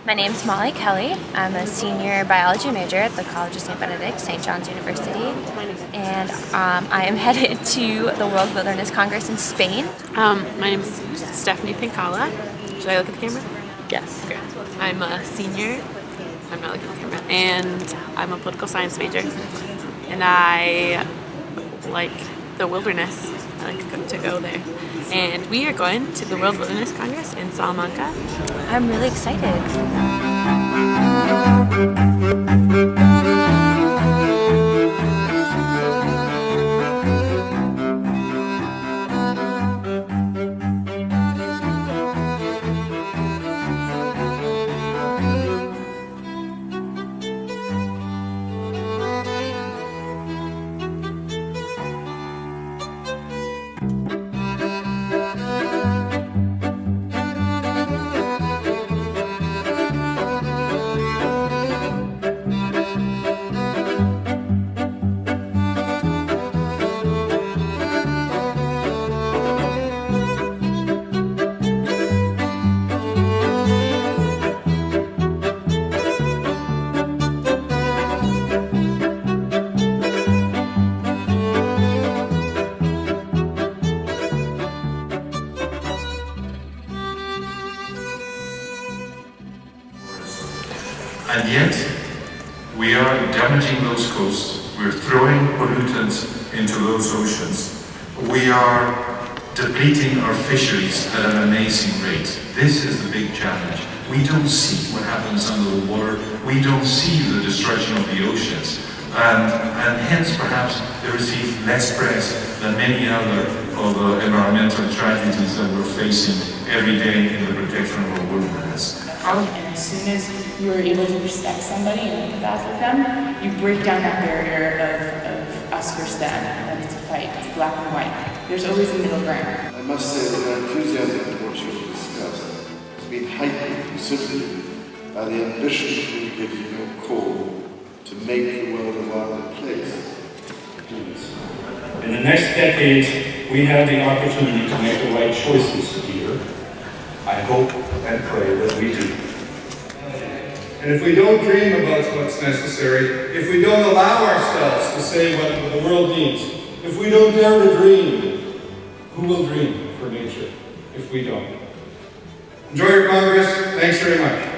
My name's Molly Kelly. I'm a senior biology major at the College of St. Benedict, St. John's University, and I am headed to the World Wilderness Congress in Spain. My name's Stephanie Pincala. Should I look at the camera? Yes. Okay. I'm a senior. I'm not looking at the camera. And I'm a political science major. And I like the wilderness. I like to go there. And we are going to the World Wilderness Congress in Salamanca. I'm really excited. And yet, we are damaging those coasts, we're throwing pollutants into those oceans, we are depleting our fisheries at an amazing rate. This is the big challenge. We don't see what happens under the water, we don't see the destruction of the oceans, and hence perhaps they receive less press than many other of the environmental tragedies that we're facing every day in the protection of our wilderness. And as soon as you are able to respect somebody and empathize with them, you break down that barrier of us versus them, and it's a fight, it's black and white. There's always a middle ground. I must say that our enthusiasm for what you have discussed has been heightened considerably by the ambition communicated in your call to make the world a wilder place. In the next decades, we have the opportunity to make the right choices here. I hope and pray that we do. And if we don't dream about what's necessary, if we don't allow ourselves to say what the world needs, if we don't dare to dream, who will dream for nature if we don't? Enjoy your Congress. Thanks very much.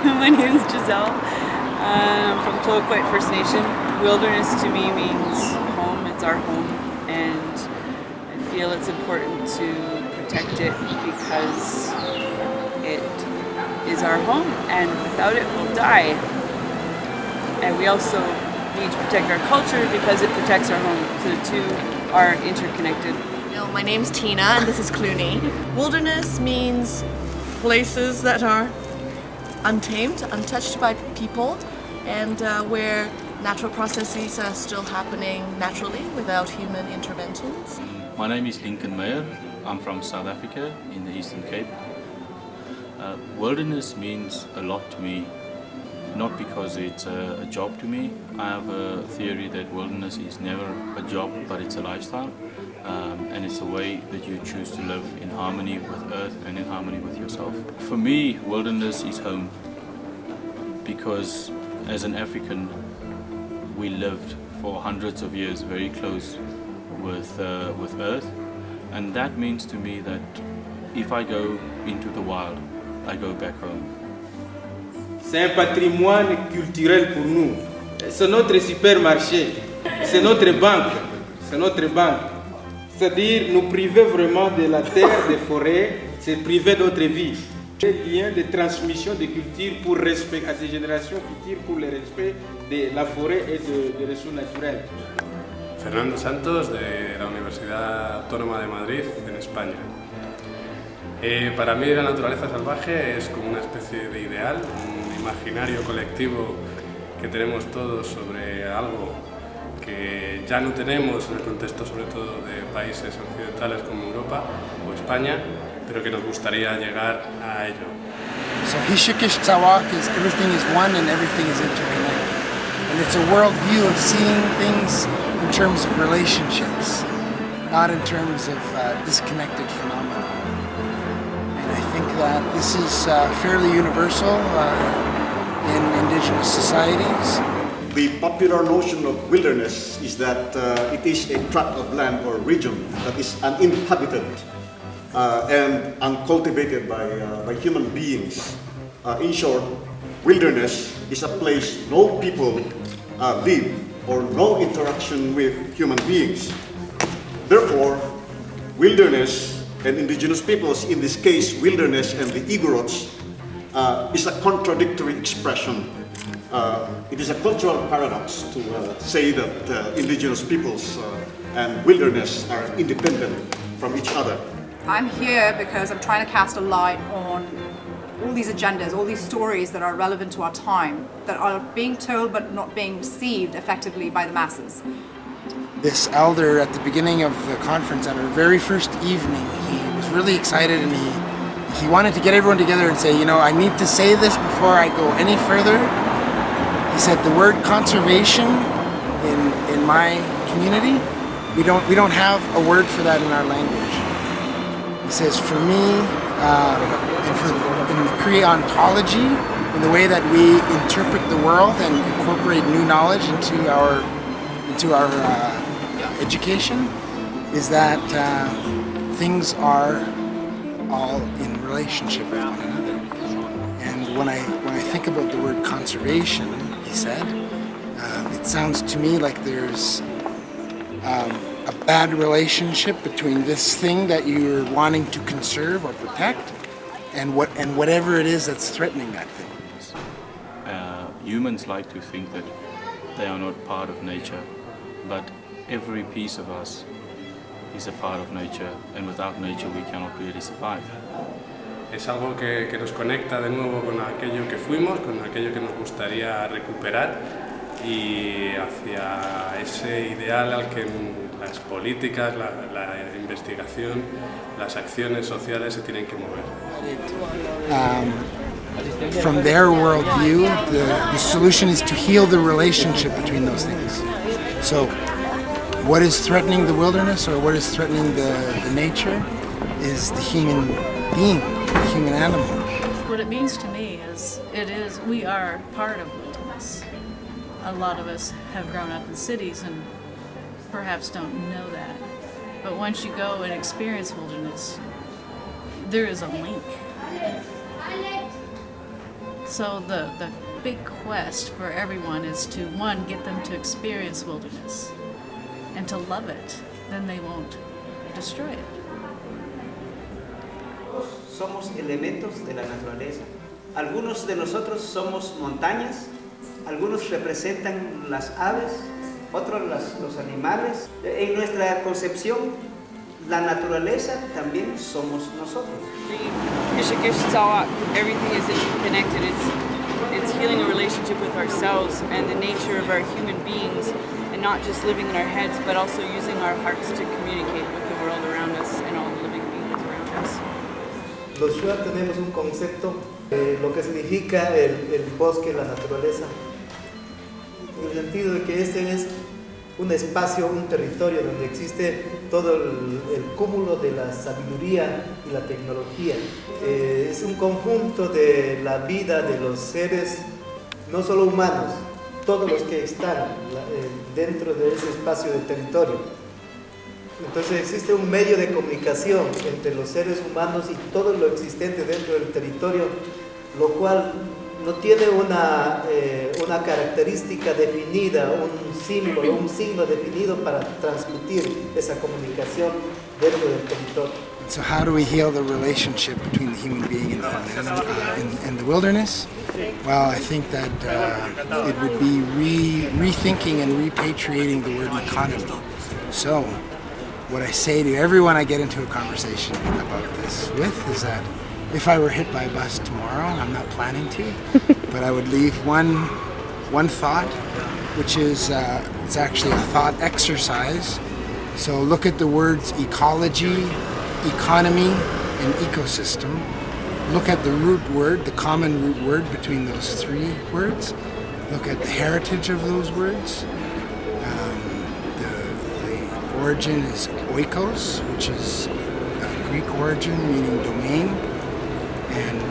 My name's Giselle. I'm from Toloquite First Nation. Wilderness to me means home. It's our home, and I feel it's important to protect it because it is our home, and without it we'll die. And we also need to protect our culture because it protects our home. So the two are interconnected. My name's Tina and this is Clooney. Wilderness means places that are untamed, untouched by people, and where natural processes are still happening naturally without human interventions. My name is Lincoln Meyer. I'm from South Africa in the Eastern Cape. Wilderness means a lot to me, not because it's a job to me. I have a theory that wilderness is never a job, but it's a lifestyle. And it's a way that you choose to live in harmony with earth and in harmony with yourself. For me, wilderness is home, because as an African, we lived for hundreds of years very close with earth, and that means to me that if I go into the wild, I go back home. C'est un patrimoine culturel pour nous. C'est notre supermarché, c'est notre banque, c'est notre banque. C'est-à-dire nous priver vraiment de la terre, des forêts, c'est priver notre vie. Des liens de transmission de culture pour respect à des générations futures pour le respect de la forêt et des ressources naturelles. Fernando Santos, de la Universidad Autónoma de Madrid, en España. Para mí la naturaleza salvaje es como una especie de ideal, un imaginario colectivo que tenemos todos sobre algo que ya no tenemos en el contexto sobre todo de países occidentales como Europa o España, pero que nos gustaría llegar a ello. So Hishikish Tsawak is everything is one and everything is interconnected. And it's a world view of seeing things in terms of relationships, not in terms of disconnected phenomena. And I think that this is fairly universal in indigenous societies. The popular notion of wilderness is that it is a tract of land or region that is uninhabited and uncultivated by human beings. In short, wilderness is a place no people live or no interaction with human beings. Therefore, wilderness and indigenous peoples, in this case wilderness and the Igorots, is a contradictory expression. It is a cultural paradox to say that indigenous peoples and wilderness are independent from each other. I'm here because I'm trying to cast a light on all these agendas, all these stories that are relevant to our time, that are being told but not being received effectively by the masses. This elder at the beginning of the conference, at our very first evening, he was really excited and he wanted to get everyone together and say, you know, I need to say this before I go any further. He said the word conservation in my community, we don't have a word for that in our language. He says for me, in the Cree ontology, in the way that we interpret the world and incorporate new knowledge into our education, is that things are all in relationship with one another. And when I think about the word conservation, he said, it sounds to me like there's a bad relationship between this thing that you're wanting to conserve or protect and whatever it is that's threatening that thing. Humans like to think that they are not part of nature, but every piece of us is a part of nature, and without nature we cannot really survive. Es algo que nos conecta de nuevo con aquello que fuimos, con aquello que nos gustaría recuperar y hacia ese ideal al que las políticas, la investigación, las acciones sociales se tienen que mover. From their worldview, the solution is to heal the relationship between those things. So, what is threatening the wilderness or what is threatening the nature is the human being, the human animal. What it means to me is we are part of wilderness. A lot of us have grown up in cities and perhaps don't know that. But once you go and experience wilderness, there is a link. So the big quest for everyone is to, one, get them to experience wilderness and to love it, then they won't destroy it. Somos elementos de la naturaleza. Algunos de nosotros somos montañas, algunos representan las aves, otros los animales. En nuestra concepción, la naturaleza también somos nosotros. Everything is interconnected. It's healing a relationship with ourselves and the nature of our human beings, and not just living in our heads, but also using our hearts to communicate with the world around us and all the living beings around us. Los Shuar tenemos un concepto de lo que significa el bosque, la naturaleza, en el sentido de que este es un espacio, un territorio donde existe todo el cúmulo de la sabiduría y la tecnología. Es un conjunto de la vida de los seres, no solo humanos, todos los que están dentro de ese espacio de territorio. Entonces existe un medio de comunicación entre los seres humanos y todo lo existente dentro del territorio, lo cual no tiene una característica definida, un símbolo, un signo definido para transmitir esa comunicación dentro del territorio. So how do we heal the relationship between the human being and the animal in the wilderness? Well, I think that it would be rethinking and repatriating the word economy. So what I say to everyone I get into a conversation about this with is that if I were hit by a bus tomorrow, I'm not planning to, but I would leave one thought, which is it's actually a thought exercise. So look at the words ecology, economy, and ecosystem. Look at the root word, the common root word between those three words. Look at the heritage of those words. The origin is oikos, which is a Greek origin meaning domain. And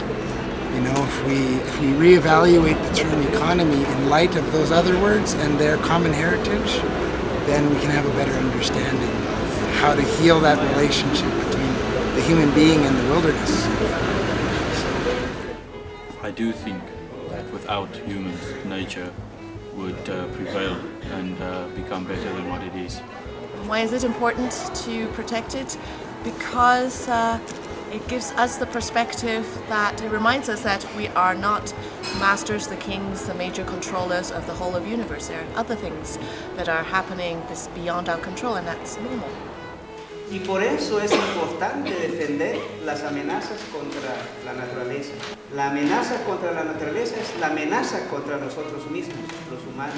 you know, if we reevaluate the term economy in light of those other words and their common heritage, then we can have a better understanding of how to heal that relationship between the human being and the wilderness. I do think that without humans, nature would prevail and become better than what it is. Why is it important to protect it? Because it gives us the perspective that it reminds us that we are not masters, the kings, the major controllers of the whole of the universe. There are other things that are happening beyond our control, and that's normal. Y por eso es importante defender las amenazas contra la naturaleza. La amenaza contra la naturaleza es la amenaza contra nosotros mismos, los humanos.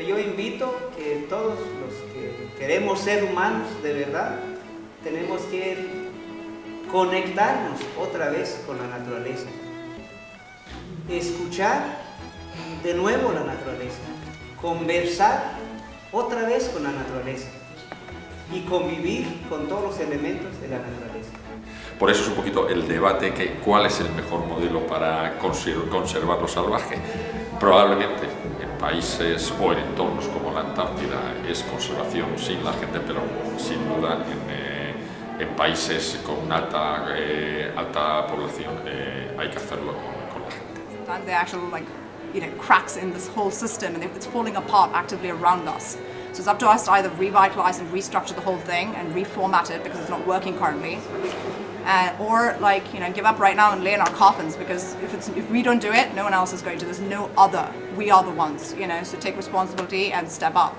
Yo invito que todos los que queremos ser humanos de verdad, tenemos que conectarnos otra vez con la naturaleza. Escuchar de nuevo la naturaleza. Conversar otra vez con la naturaleza. Y convivir con todos los elementos de la naturaleza. Por eso es un poquito el debate que cuál es el mejor modelo para conservar lo salvaje. Probablemente en países o en entornos como la Antártida es conservación sin la gente, pero sin duda en países con una alta población hay que hacerlo con la gente. Sometimes there are actual cracks in this whole system, and it's falling apart actively around us. So it's up to us to either revitalize and restructure the whole thing and reformat it because it's not working currently, or give up right now and lay in our coffins, because if we don't do it, no one else is going to. There's no other. We are the ones, so take responsibility and step up.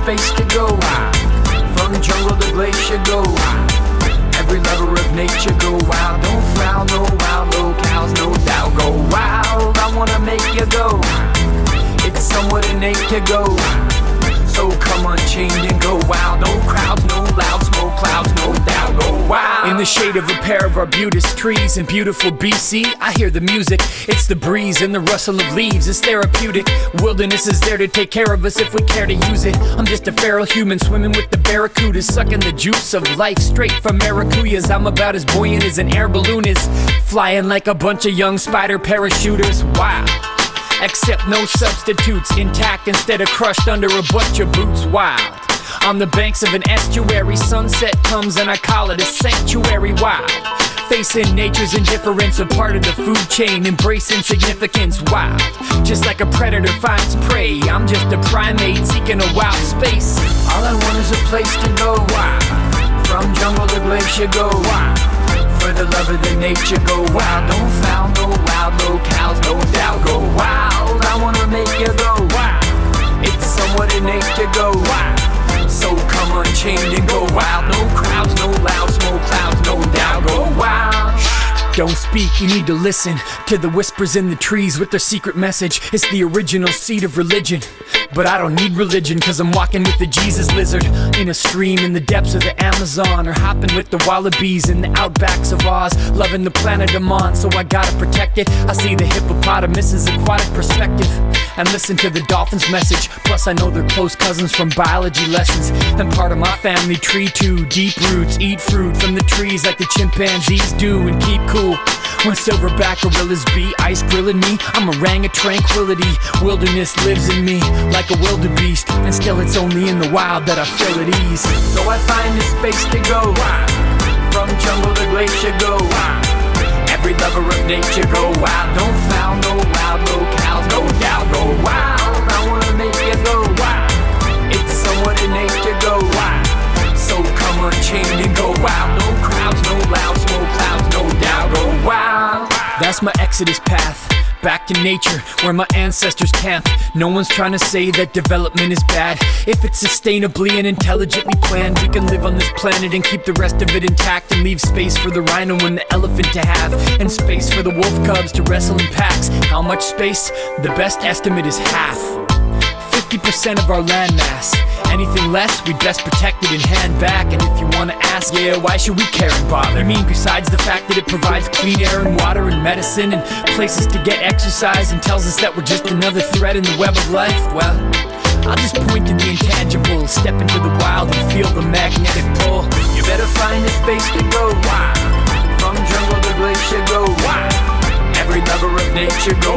Space to go, from the jungle to glacier go, every lover of nature go wild, don't frown, no wild, no cows, no doubt, go wild, I wanna make you go, it's somewhat innate to go, so come unchained and go wild, no crowds, no loud smoke clouds, no doubt, go wild. In the shade of a pair of arbutus trees in beautiful BC. I hear the music, it's the breeze and the rustle of leaves. It's therapeutic. Wilderness is there to take care of us if we care to use it. I'm just a feral human swimming with the barracudas, sucking the juice of life straight from maracuyas. I'm about as buoyant as an air balloon is, flying like a bunch of young spider parachuters. Wow. Except no substitutes, intact instead of crushed under a bunch of boots. Wild. On the banks of an estuary, sunset comes and I call it a sanctuary. Wild. Facing nature's indifference, a part of the food chain, embracing significance. Wild. Just like a predator finds prey, I'm just a primate seeking a wild space. All I want is a place to go. Wild. From jungle to glacier, go wild. For the love of the nature, go wild. Don't foul, no wild, no cows, no doubt, go wild. I wanna make you go wild. It's somewhat innate to go wild. So come unchained and go wild. No crowds, no loud smoke clouds, no doubt, go wild. Don't speak, you need to listen to the whispers in the trees with their secret message. It's the original seed of religion. But I don't need religion, cause I'm walking with the Jesus lizard in a stream in the depths of the Amazon, or hopping with the wallabies in the outbacks of Oz, loving the planet I'm on, so I gotta protect it. I see the hippopotamus's aquatic perspective and listen to the dolphin's message. Plus I know they're close cousins from biology lessons and part of my family tree too. Deep roots, eat fruit from the trees like the chimpanzees do, and keep cool when silverback gorillas be ice grilling me. I'm orangutan tranquility, wilderness lives in me like a wildebeest, and still it's only in the wild that I feel at ease. So I find a space to go wild. From jungle to glacier, go wild. Every lover of nature, go wild. Don't foul, no wild, no cows, no doubt, go wild. I wanna make you go wild. It's somewhat innate to go wild. So come unchained and go wild. No crowds, no loud smoke clouds, no doubt, go wild. That's my exodus path, back to nature, where my ancestors camped. No one's trying to say that development is bad. If it's sustainably and intelligently planned, we can live on this planet and keep the rest of it intact, and leave space for the rhino and the elephant to have, and space for the wolf cubs to wrestle in packs. How much space? The best estimate is half. 50% of our landmass. Anything less, we'd best protect it and hand back. And if you wanna ask, yeah, why should we care and bother? I mean, besides the fact that it provides clean air and water and medicine and places to get exercise, and tells us that we're just another thread in the web of life, well, I'll just point to the intangible, step into the wild and feel the magnetic pull. You better find a space to go wild. From jungle to glacier, go wild. Every lover of nature, go